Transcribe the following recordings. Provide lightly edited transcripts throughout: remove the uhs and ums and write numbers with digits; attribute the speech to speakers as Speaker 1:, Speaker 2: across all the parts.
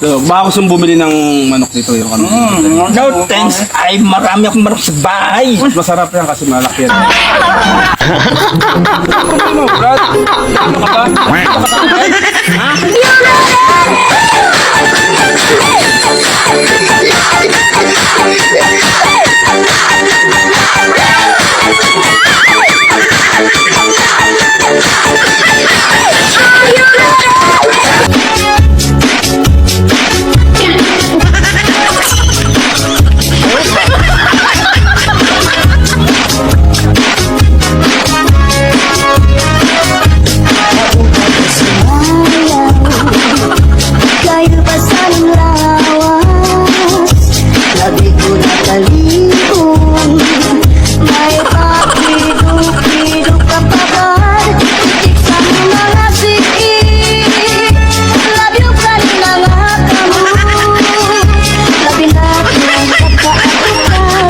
Speaker 1: So, baka gusto mong bumili ng manok dito. Yung ano.
Speaker 2: No thanks. Ay, marami akong manok sa bahay.
Speaker 1: Masarap yan kasi malaki yan. Ano, Brad? Ano ka ba?
Speaker 3: Kayo ba sa lawas? Labi ko na talihon. May pakiduk-iduk ka pa ba? Itik sa mga sikit. Labi ko ka rin ang hakamu. Labi na kong pagkaatukan.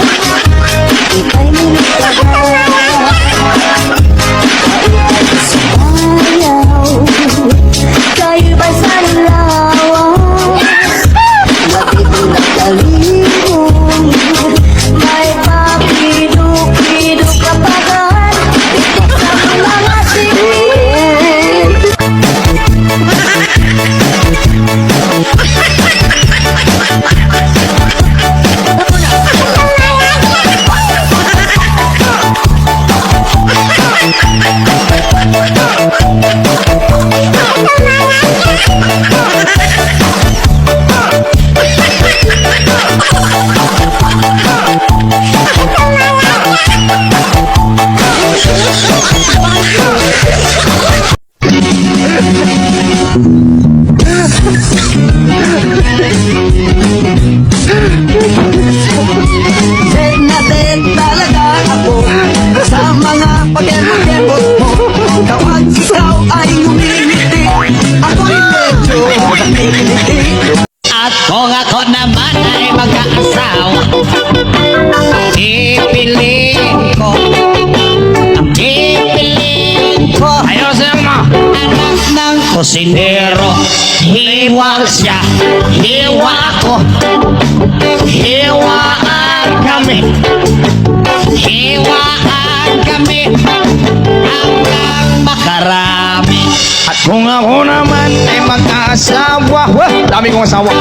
Speaker 3: Ika'y minagkagal. Kayo ba sa lawas? Labi ko na talihon. May papiduk-iduk ka pa ba? Itik sa mga sikit.
Speaker 4: Dead na dead talaga ako sa mga pag-embot mo. Kapag ikaw ay ngumingiti, ako'y medyo nakikiti.
Speaker 5: At kung ako naman ay mag-aasawa, pipiliin ko, ayusin mo, anak ng kusinero. Hiwa siya, hiwa ako, hiwaan kami, hiwaan kami, hanggang makarami.
Speaker 4: At kung ako naman ay mag-aasawa, dami kong asawa,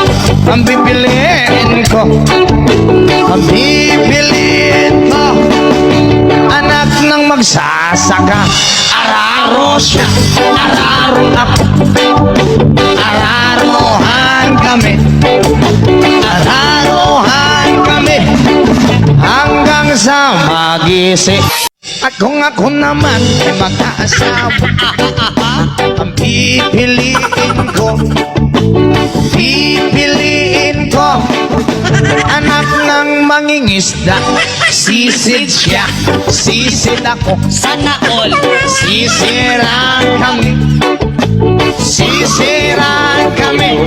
Speaker 4: ang pipiliin ko, anak ng magsasaka.
Speaker 5: Araro siya, araro ako, araruhan kami,
Speaker 4: Araruhan kami hanggang sa magising. At kung ako naman ay mag-aasawa, ang pipiliin ko, anak ng mangingisda. Sisid siya, sisid ako,
Speaker 5: sana all.
Speaker 4: sisiraan kami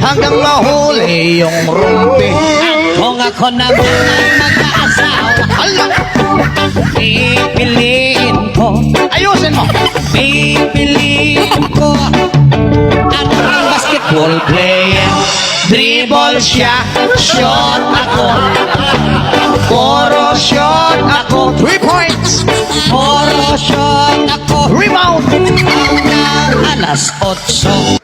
Speaker 4: hanggang mahuli yung rumpi.
Speaker 5: Kung ako naman ay mag-aasawa, pipiliin ko,
Speaker 4: Ayusin mo.
Speaker 5: pipiliin ko, at ang basketball player.
Speaker 4: Dribble siya, shot ako, puro shot ako. 3 points,
Speaker 5: Puro shot ako,
Speaker 4: rebound.
Speaker 5: hanggang alas 8.